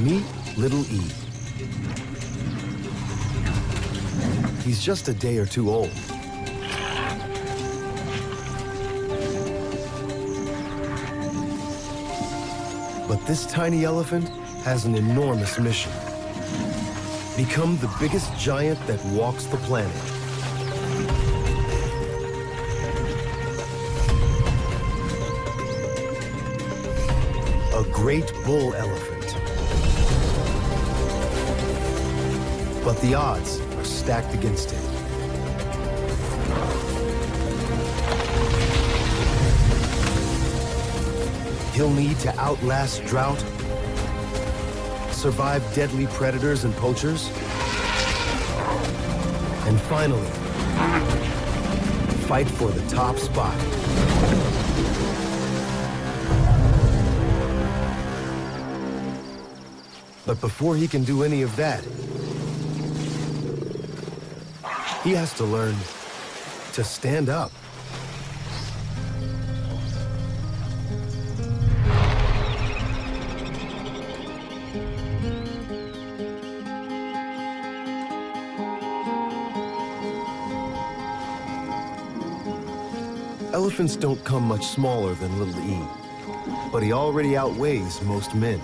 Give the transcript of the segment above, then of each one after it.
Meet little E. He's just a day or two old. But this tiny elephant has an enormous mission. Become the biggest giant that walks the planet. A great bull elephant. But the odds are stacked against it. He'll need to outlast Drought, survive deadly predators and poachers, and finally, fight for the top spot. But before he can do any of that, he has to learn to stand up. Elephants don't come much smaller than little E, but he already outweighs most men.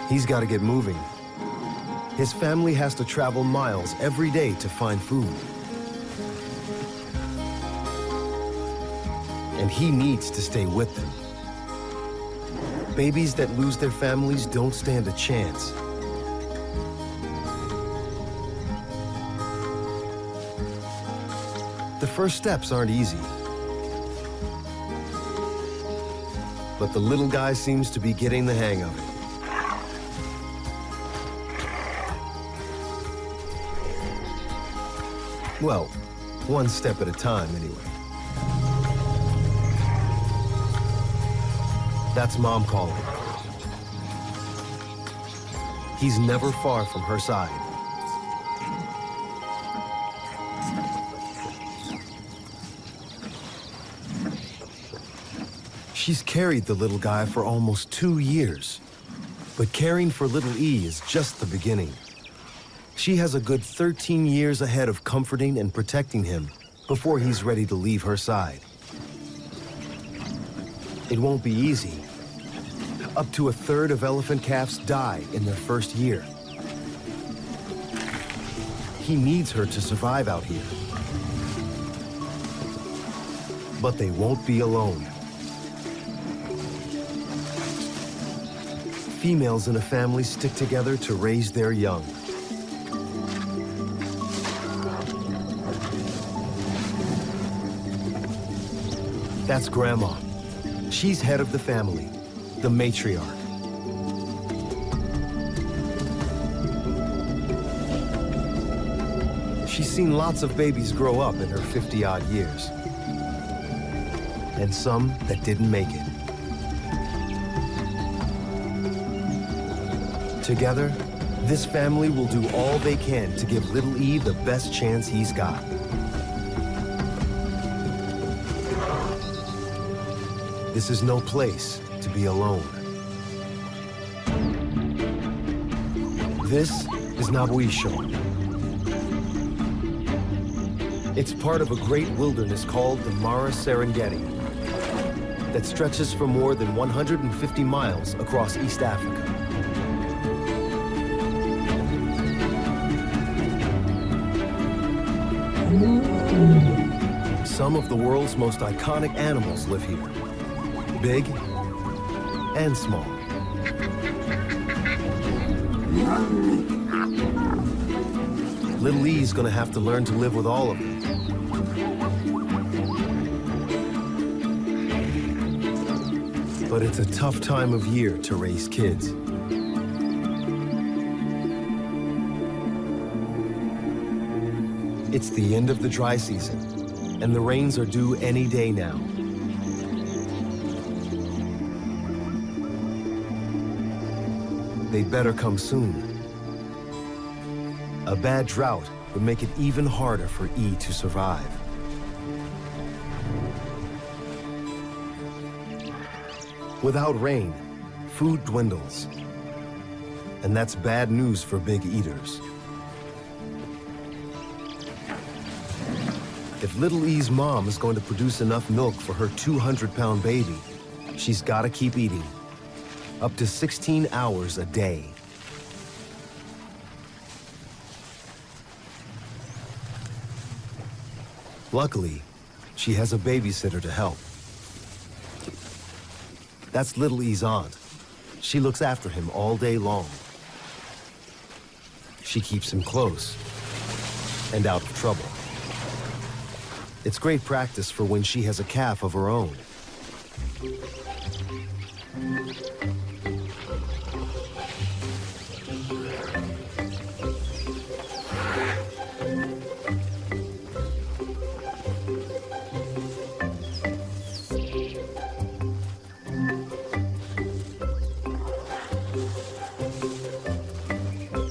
He's got to get moving. His family has to travel miles every day to find food. And he needs to stay with them. Babies that lose their families don't stand a chance. The first steps aren't easy. But the little guy seems to be getting the hang of it. Well, one step at a time, anyway. That's Mom calling. He's never far from her side. She's carried the little guy for almost 2 years. But caring for little E is just the beginning. She has a good 13 years ahead of comforting and protecting him before he's ready to leave her side. It won't be easy. Up to a third of elephant calves die in their first year. He needs her to survive out here. But they won't be alone. Females in a family stick together to raise their young. That's Grandma. She's head of the family, the matriarch. She's seen lots of babies grow up in her 50-odd years. And some that didn't make it. Together, this family will do all they can to give little E the best chance he's got. This is no place to be alone. This is Nabuisho. It's part of a great wilderness called the Mara Serengeti that stretches for more than 150 miles across East Africa. Some of the world's most iconic animals live here. Big and small. Little E's gonna have to learn to live with all of them. But it's a tough time of year to raise kids. It's the end of the dry season, and the rains are due any day now. They'd better come soon. A bad drought would make it even harder for E to survive. Without rain, food dwindles. And that's bad news for big eaters. If Little E's mom is going to produce enough milk for her 200-pound baby, she's got to keep eating. Up to 16 hours a day. Luckily, she has a babysitter to help. That's Little E's aunt. She looks after him all day long. She keeps him close and out of trouble. It's great practice for when she has a calf of her own.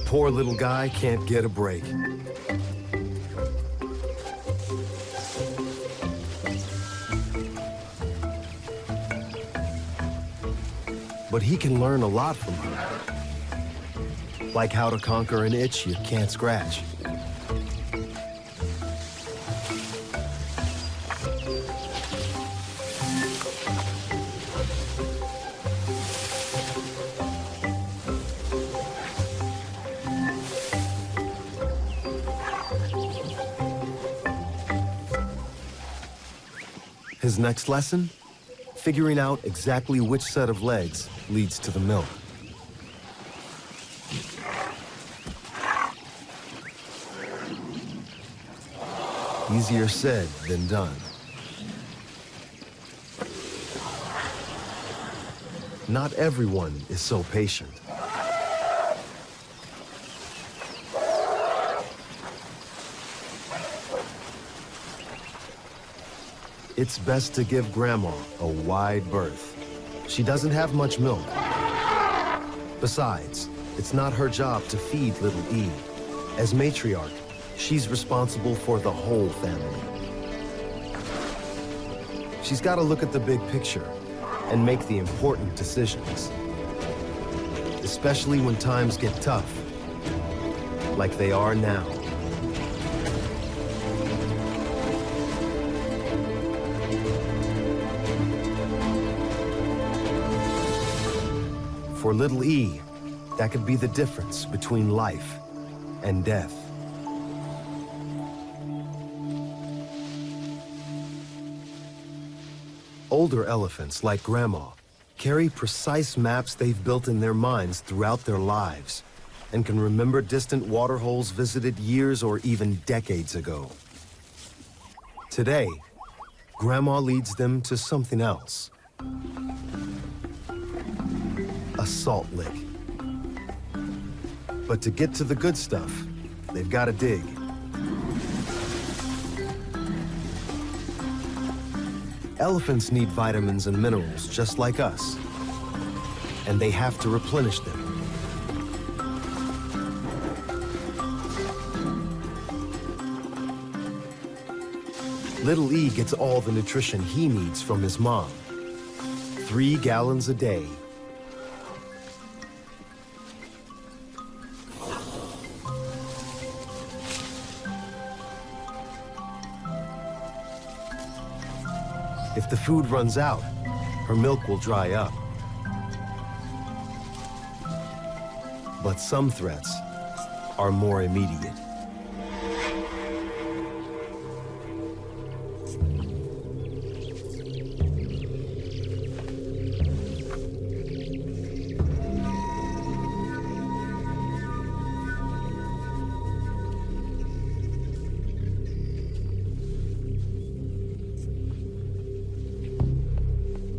Poor little guy can't get a break. But he can learn a lot from her. Like how to conquer an itch you can't scratch. His next lesson? Figuring out exactly which set of legs leads to the milk. Easier said than done. Not everyone is so patient. It's best to give Grandma a wide berth. She doesn't have much milk. Besides, it's not her job to feed Little E. As matriarch, she's responsible for the whole family. She's got to look at the big picture and make the important decisions. Especially when times get tough, like they are now. For Little E, that could be the difference between life and death. Older elephants, like Grandma, carry precise maps they've built in their minds throughout their lives and can remember distant waterholes visited years or even decades ago. Today, Grandma leads them to something else. A salt lick. But to get to the good stuff, they've got to dig. Elephants need vitamins and minerals just like us, and they have to replenish them. Little E gets all the nutrition he needs from his mom. 3 gallons a day. If the food runs out, her milk will dry up. But some threats are more immediate.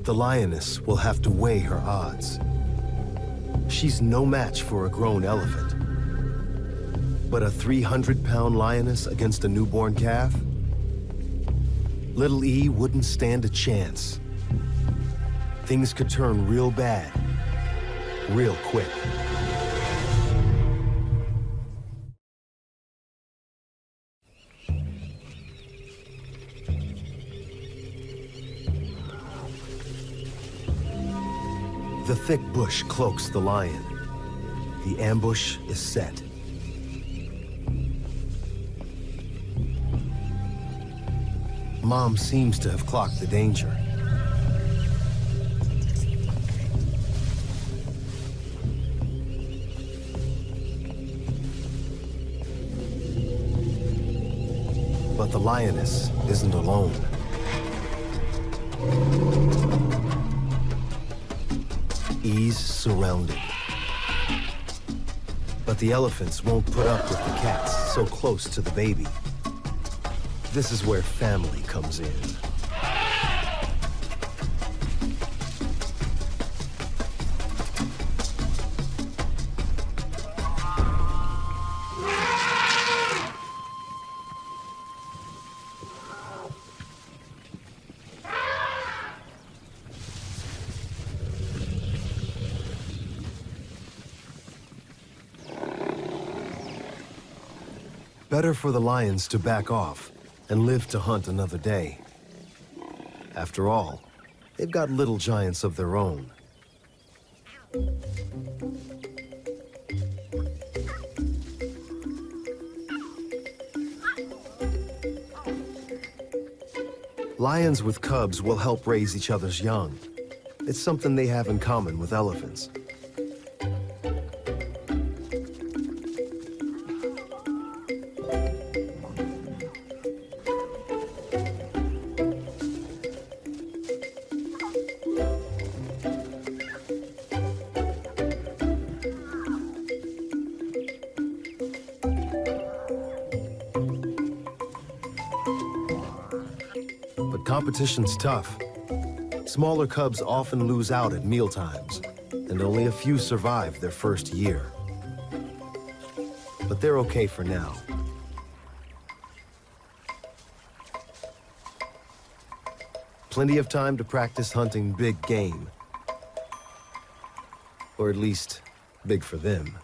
The lioness will have to weigh her odds. She's no match for a grown elephant. But a 300-pound lioness against a newborn calf? Little E wouldn't stand a chance. Things could turn real bad, real quick. The thick bush cloaks the lion. The ambush is set. Mom seems to have clocked the danger. But the lioness isn't alone. E's surrounded. But the elephants won't put up with the cats so close to the baby. This is where family comes in. Better for the lions to back off and live to hunt another day. After all, they've got little giants of their own. Lions with cubs will help raise each other's young. It's something they have in common with elephants. Competition's tough. Smaller cubs often lose out at mealtimes, and only a few survive their first year. But they're okay for now. Plenty of time to practice hunting big game. Or at least, big for them.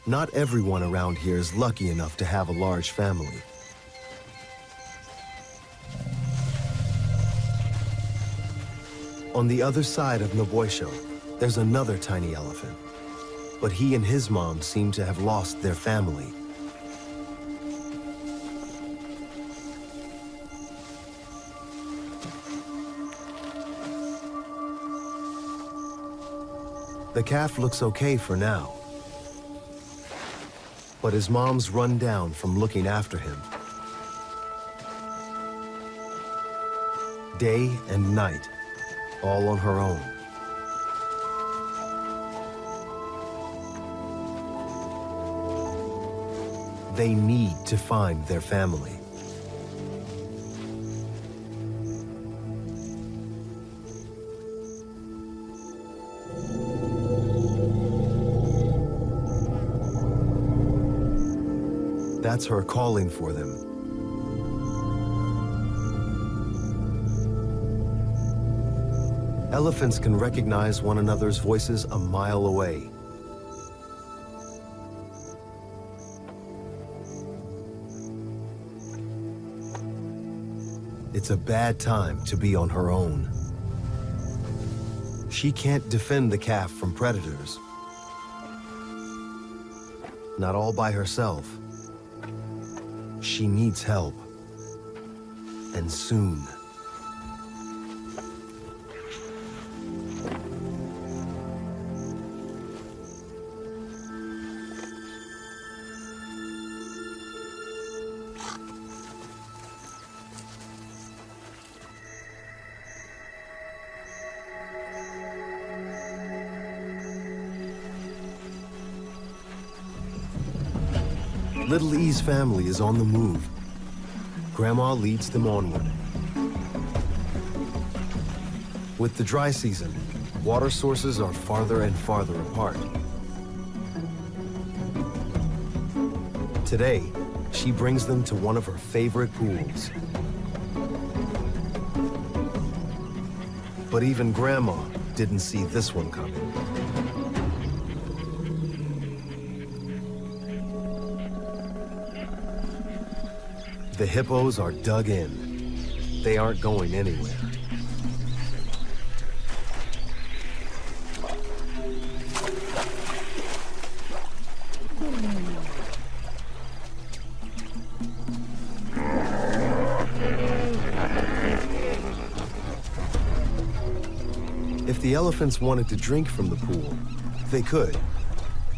Not everyone around here is lucky enough to have a large family. On the other side of Noboisho, there's another tiny elephant. But he and his mom seem to have lost their family. The calf looks okay for now. But his mom's run down from looking after him. Day and night, all on her own. They need to find their family. That's her calling for them. Elephants can recognize one another's voices a mile away. It's a bad time to be on her own. She can't defend the calf from predators. Not all by herself. She needs help. And soon. Little E's family is on the move. Grandma leads them onward. With the dry season, water sources are farther and farther apart. Today, she brings them to one of her favorite pools. But even Grandma didn't see this one coming. The hippos are dug in. They aren't going anywhere. If the elephants wanted to drink from the pool, they could.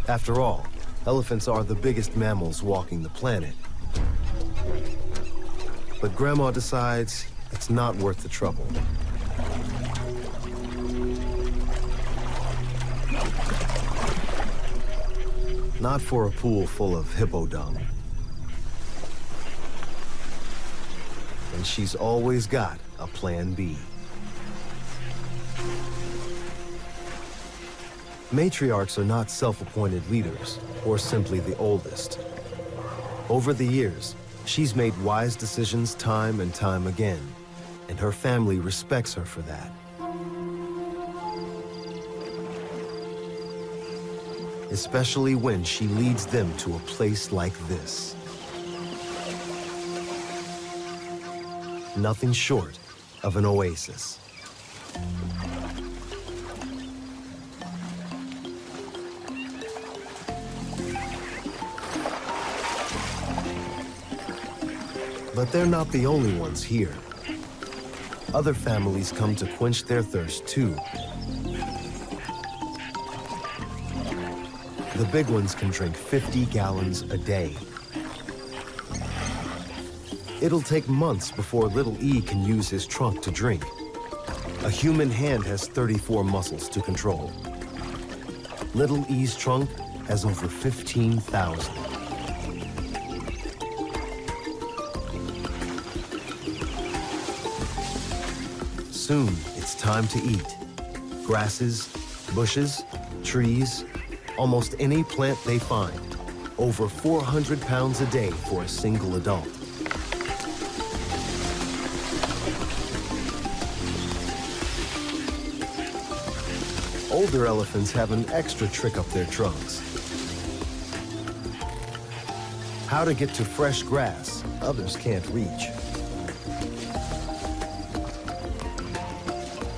After all, elephants are the biggest mammals walking the planet. But Grandma decides it's not worth the trouble. Not for a pool full of hippo dung. And she's always got a plan B. Matriarchs are not self-appointed leaders, or simply the oldest. Over the years, she's made wise decisions time and time again, and her family respects her for that. Especially when she leads them to a place like this. Nothing short of an oasis. But they're not the only ones here. Other families come to quench their thirst too. The big ones can drink 50 gallons a day. It'll take months before little E can use his trunk to drink. A human hand has 34 muscles to control. Little E's trunk has over 15,000. Soon, it's time to eat. Grasses, bushes, trees, almost any plant they find. Over 400 pounds a day for a single adult. Older elephants have an extra trick up their trunks. How to get to fresh grass others can't reach.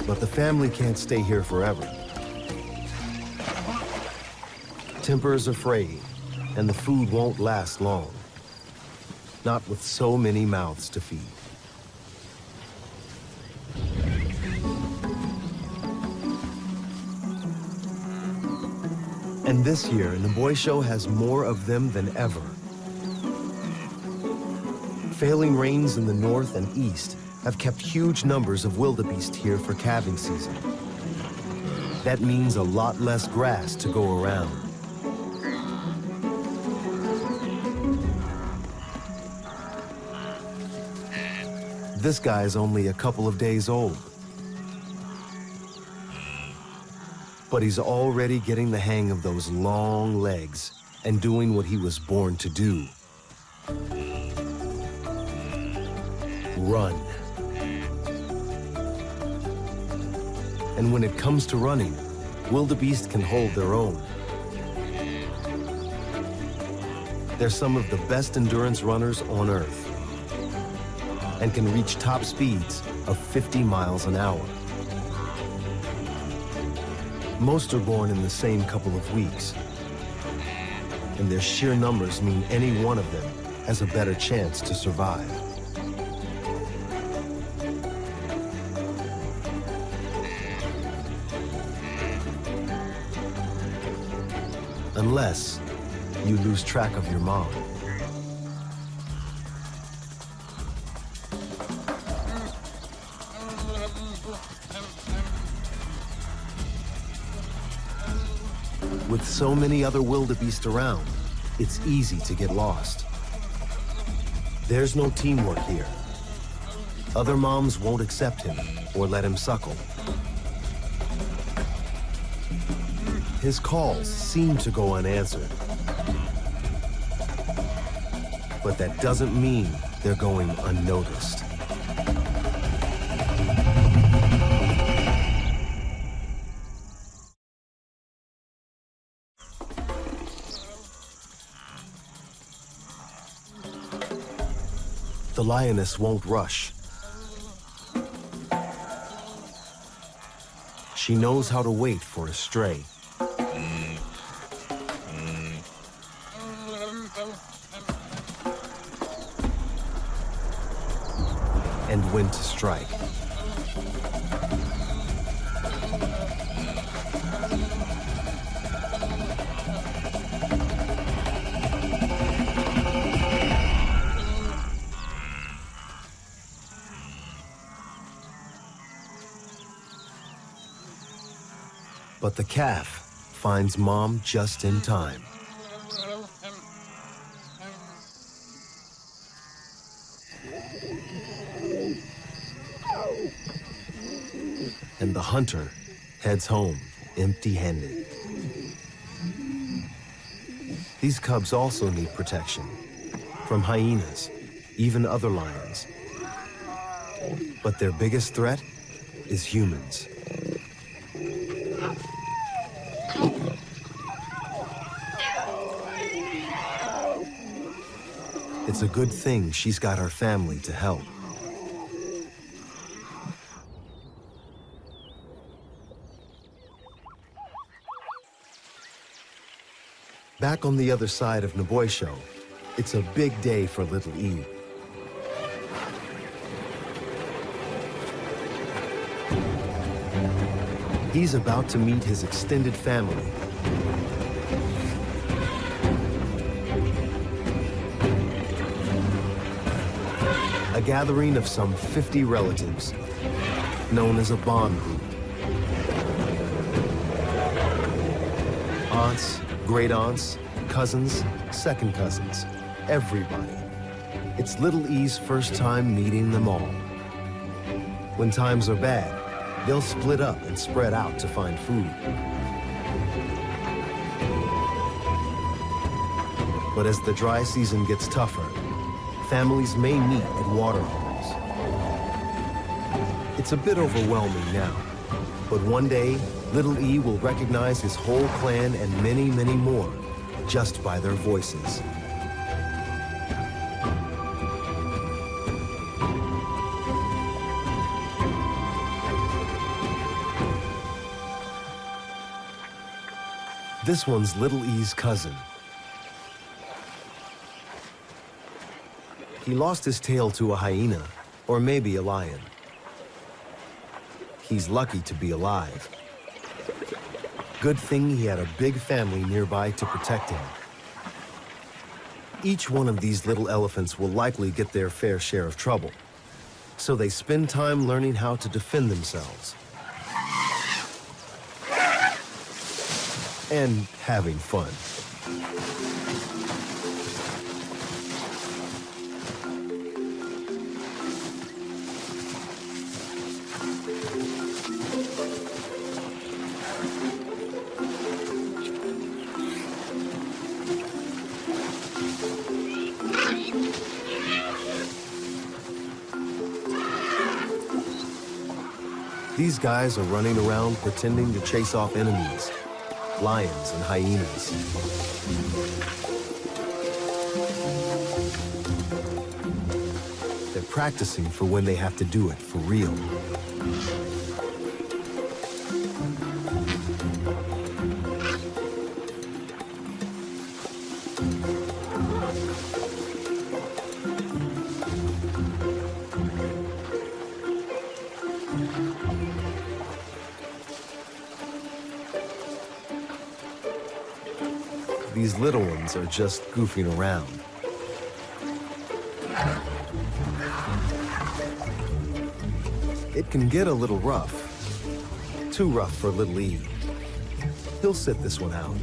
But the family can't stay here forever. Tempers are frayed, and the food won't last long. Not with so many mouths to feed. And this year, Naboisho has more of them than ever. Failing rains in the north and east have kept huge numbers of wildebeest here for calving season. That means a lot less grass to go around. This guy's only a couple of days old. But he's already getting the hang of those long legs and doing what he was born to do. Run. And when it comes to running, wildebeest can hold their own. They're some of the best endurance runners on Earth and can reach top speeds of 50 miles an hour. Most are born in the same couple of weeks, and their sheer numbers mean any one of them has a better chance to survive. Unless you lose track of your mom. With so many other wildebeest around, it's easy to get lost. There's no teamwork here. Other moms won't accept him or let him suckle. His calls seem to go unanswered. But that doesn't mean they're going unnoticed. The lioness won't rush. She knows how to wait for a stray. And when to strike. But the calf finds Mom just in time. And the hunter heads home empty-handed. These cubs also need protection from hyenas, even other lions. But their biggest threat is humans. It's a good thing she's got her family to help. Back on the other side of Naboisho, it's a big day for little E. He's about to meet his extended family. A gathering of some 50 relatives, known as a bond group. Aunts, great aunts, cousins, second cousins, everybody. It's little E's first time meeting them all. When times are bad, they'll split up and spread out to find food. But as the dry season gets tougher, families may meet at water holes. It's a bit overwhelming now, but one day, little E will recognize his whole clan and many, many more just by their voices. This one's little E's cousin. He lost his tail to a hyena, or maybe a lion. He's lucky to be alive. Good thing he had a big family nearby to protect him. Each one of these little elephants will likely get their fair share of trouble, so they spend time learning how to defend themselves. And having fun. These guys are running around pretending to chase off enemies, lions and hyenas. They're practicing for when they have to do it for real. These little ones are just goofing around. It can get a little rough. Too rough for little E. He'll sit this one out.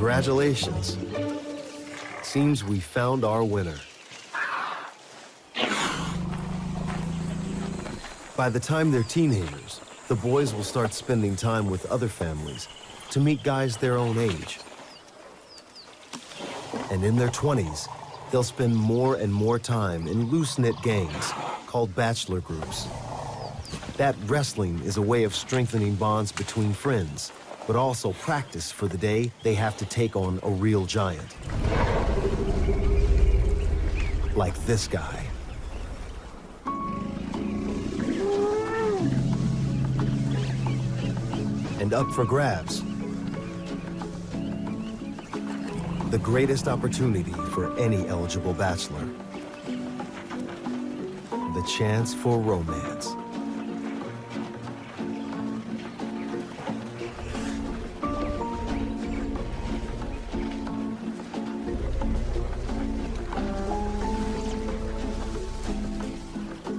Congratulations. Seems we found our winner. By the time they're teenagers, the boys will start spending time with other families to meet guys their own age. And in their 20s, they'll spend more and more time in loose-knit gangs called bachelor groups. That wrestling is a way of strengthening bonds between friends, but also practice for the day they have to take on a real giant. Like this guy. And up for grabs, the greatest opportunity for any eligible bachelor. The chance for romance.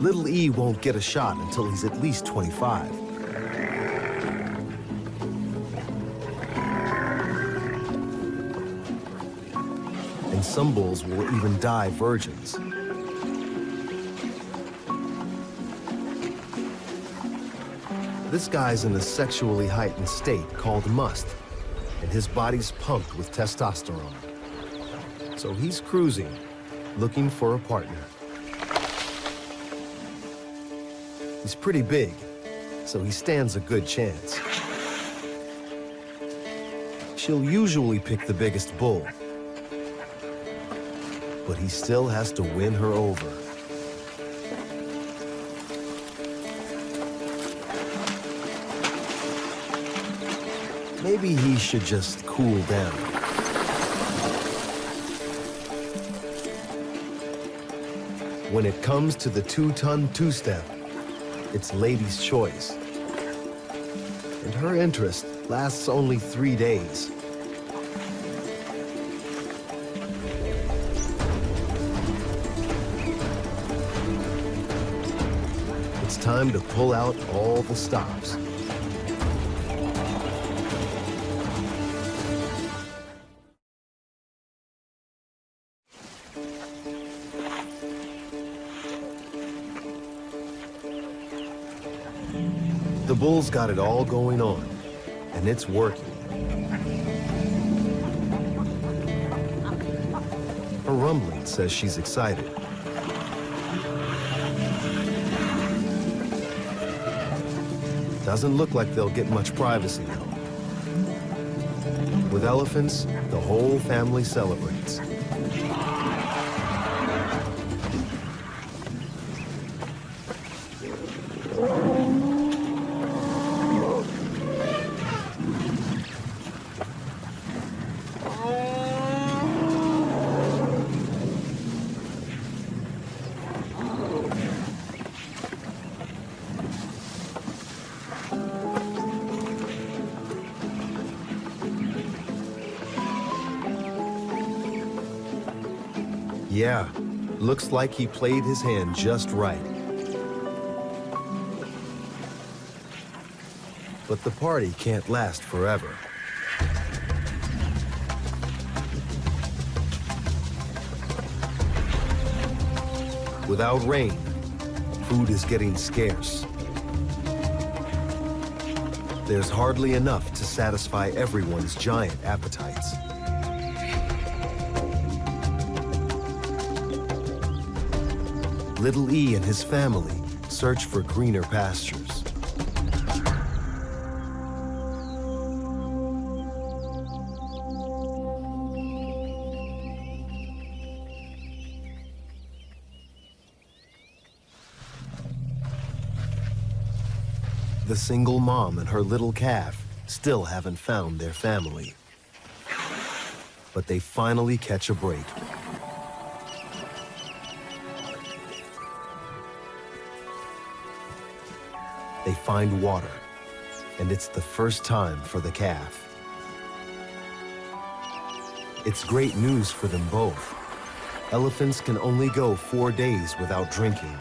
Little E won't get a shot until he's at least 25. And some bulls will even die virgins. This guy's in a sexually heightened state called must, and his body's pumped with testosterone. So he's cruising, looking for a partner. He's pretty big, so he stands a good chance. She'll usually pick the biggest bull, but he still has to win her over. Maybe he should just cool down. When it comes to the 2-ton two-step, it's Lady's choice. And her interest lasts only 3 days. It's time to pull out all the stops. The bull's got it all going on, and it's working. Her rumbling says she's excited. Doesn't look like they'll get much privacy, though. With elephants, the whole family celebrates. Yeah, looks like he played his hand just right. But the party can't last forever. Without rain, food is getting scarce. There's hardly enough to satisfy everyone's giant appetites. Little E and his family search for greener pastures. The single mom and her little calf still haven't found their family. But they finally catch a break. They find water, and it's the first time for the calf. It's great news for them both. Elephants can only go 4 days without drinking.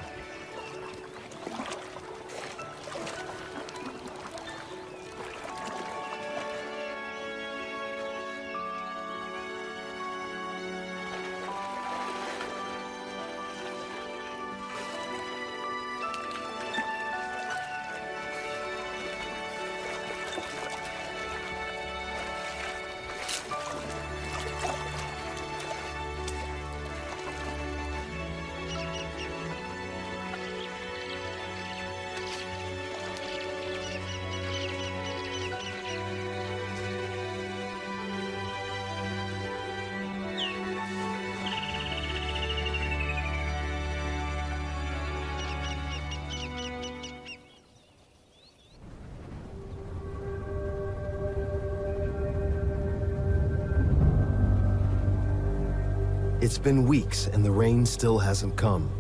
It's been weeks and the rain still hasn't come.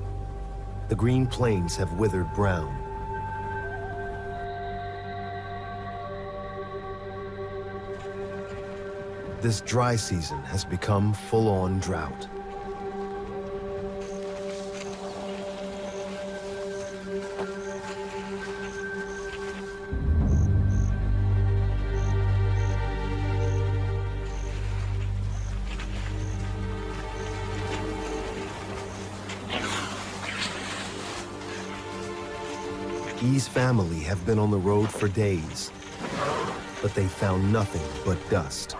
The green plains have withered brown. This dry season has become full-on drought. E's family have been on the road for days, but they found nothing but dust.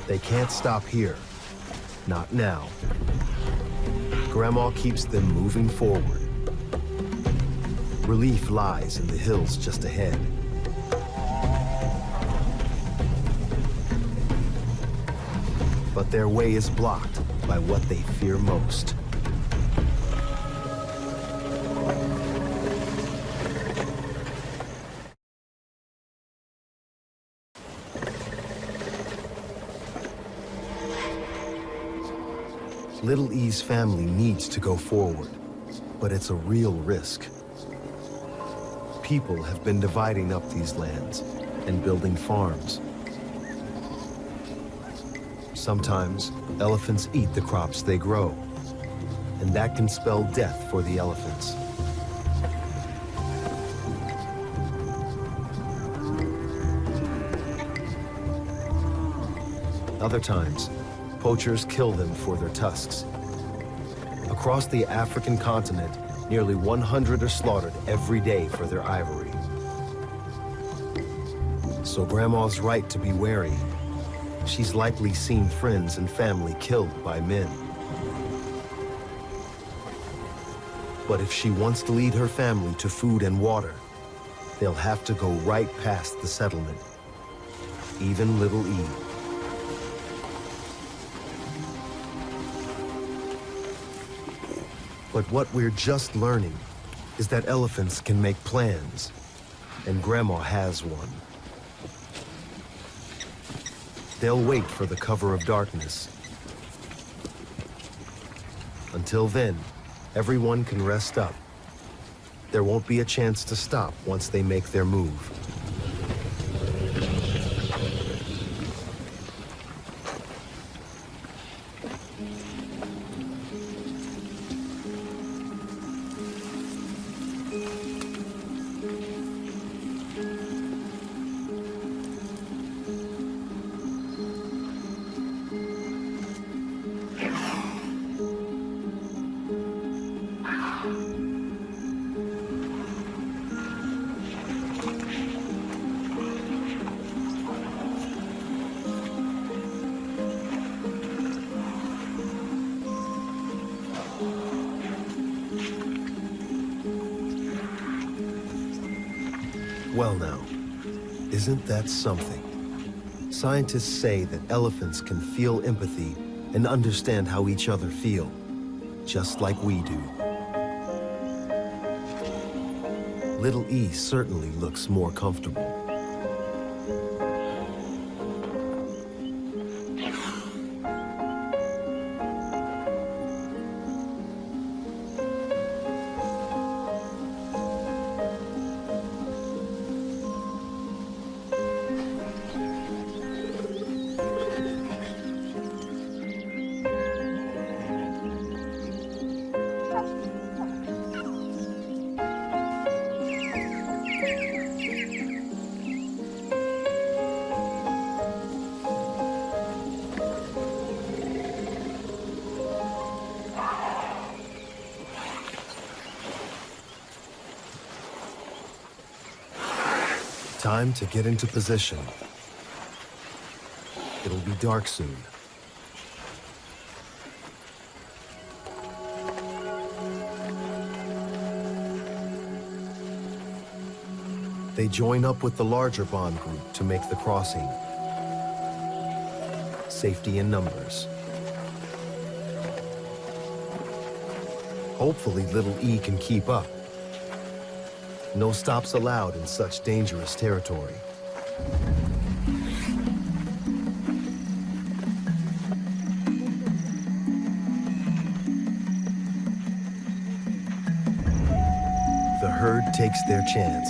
They can't stop here. Not now. Grandma keeps them moving forward. Relief lies in the hills just ahead. But their way is blocked by what they fear most. Little E's family needs to go forward, but it's a real risk. People have been dividing up these lands and building farms. Sometimes, elephants eat the crops they grow, and that can spell death for the elephants. Other times, poachers kill them for their tusks. Across the African continent, nearly 100 are slaughtered every day for their ivory. So Grandma's right to be wary. She's likely seen friends and family killed by men. But if she wants to lead her family to food and water, they'll have to go right past the settlement, even Little E. But what we're just learning is that elephants can make plans, and Grandma has one. They'll wait for the cover of darkness. Until then, everyone can rest up. There won't be a chance to stop once they make their move. Well now, isn't that something? Scientists say that elephants can feel empathy and understand how each other feel, just like we do. Little E certainly looks more comfortable. Time to get into position. It'll be dark soon. They join up with the larger bond group to make the crossing. Safety in numbers. Hopefully, Little E can keep up. No stops allowed in such dangerous territory. The herd takes their chance.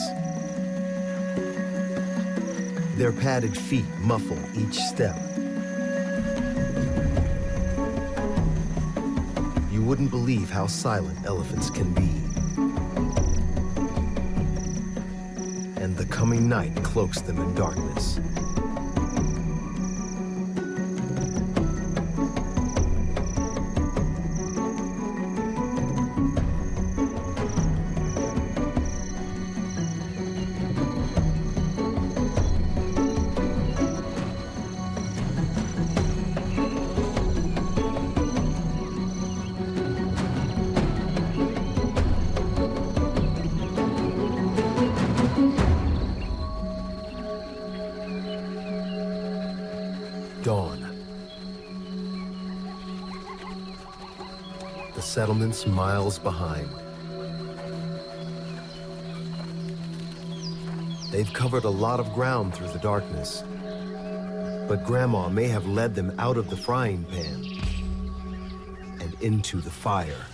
Their padded feet muffle each step. You wouldn't believe how silent elephants can be. And the coming night cloaks them in darkness. Dawn. The settlement's miles behind. They've covered a lot of ground through the darkness, but Grandma may have led them out of the frying pan and into the fire.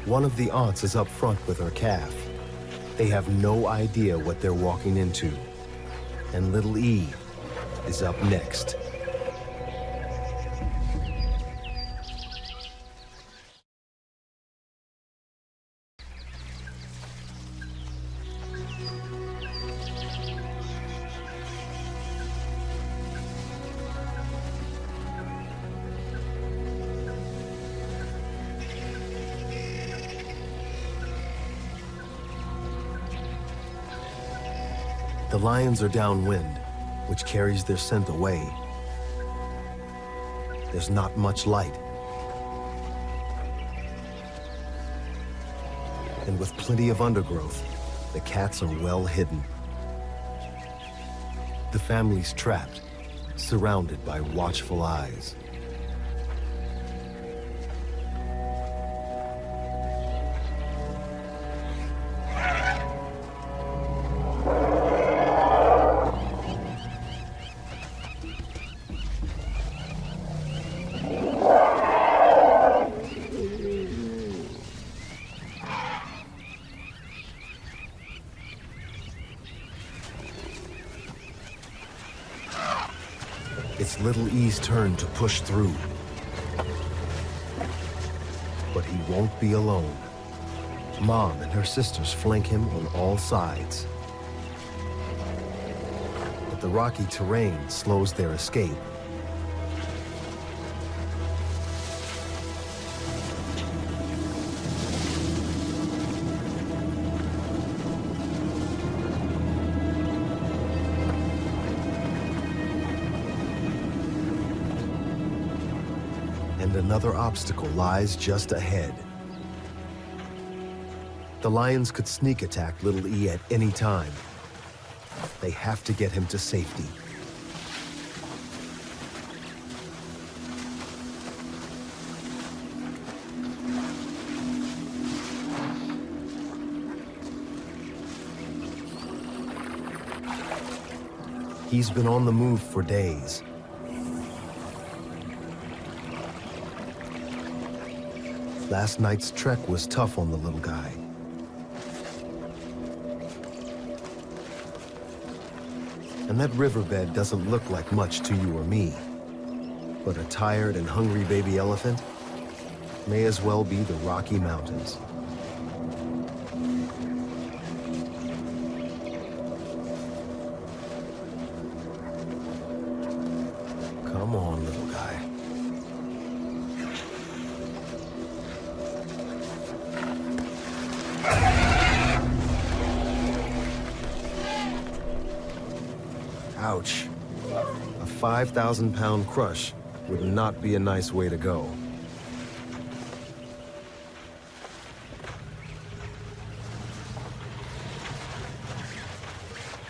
One of the aunts is up front with her calf. They have no idea what they're walking into. And little E is up next. The lions are downwind, which carries their scent away. There's not much light. And with plenty of undergrowth, the cats are well hidden. The family's trapped, surrounded by watchful eyes. It's little E's turn to push through. But he won't be alone. Mom and her sisters flank him on all sides. But the rocky terrain slows their escape. And another obstacle lies just ahead. The lions could sneak attack little E at any time. They have to get him to safety. He's been on the move for days. Last night's trek was tough on the little guy. And that riverbed doesn't look like much to you or me. But a tired and hungry baby elephant may as well be the Rocky Mountains. Come on, little guy. Ouch. A 5,000-pound crush would not be a nice way to go.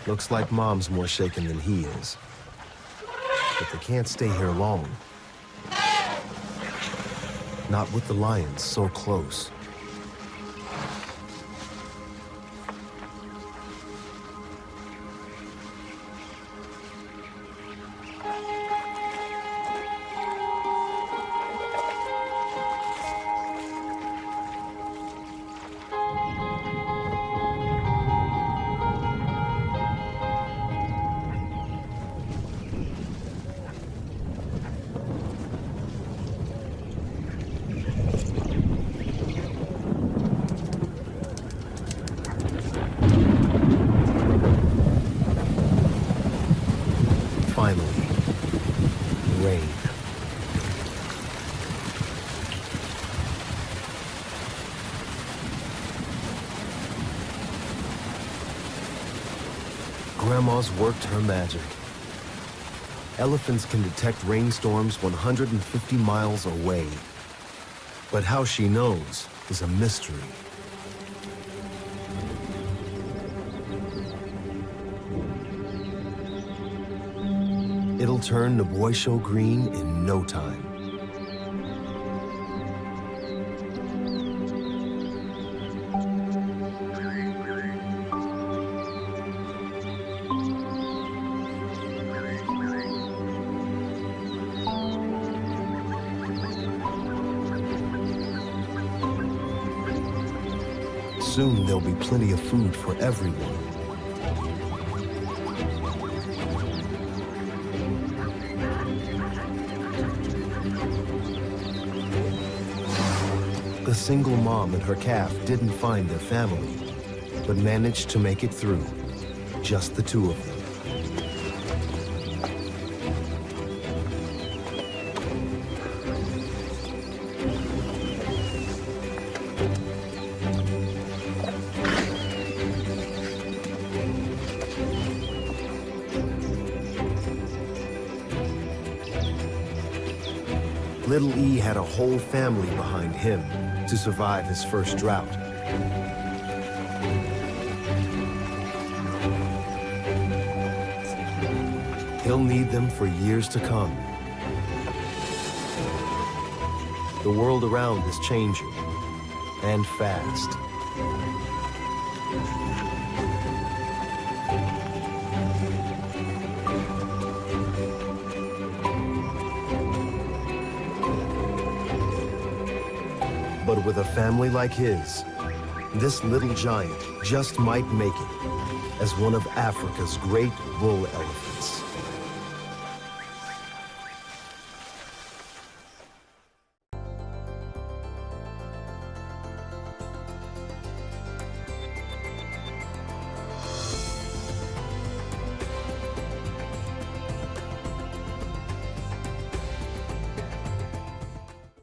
Looks like Mom's more shaken than he is. But they can't stay here long. not with the lions so close. Finally, rain. Grandma's worked her magic. Elephants can detect rainstorms 150 miles away. But how she knows is a mystery. It'll turn Naboisho green in no time. Soon there'll be plenty of food for everyone. The single mom and her calf didn't find their family, but managed to make it through, just the two of them. Little E had a whole family behind him to survive his first drought. He'll need them for years to come. The world around is changing, and fast. But with a family like his, this little giant just might make it as one of Africa's great bull elephants.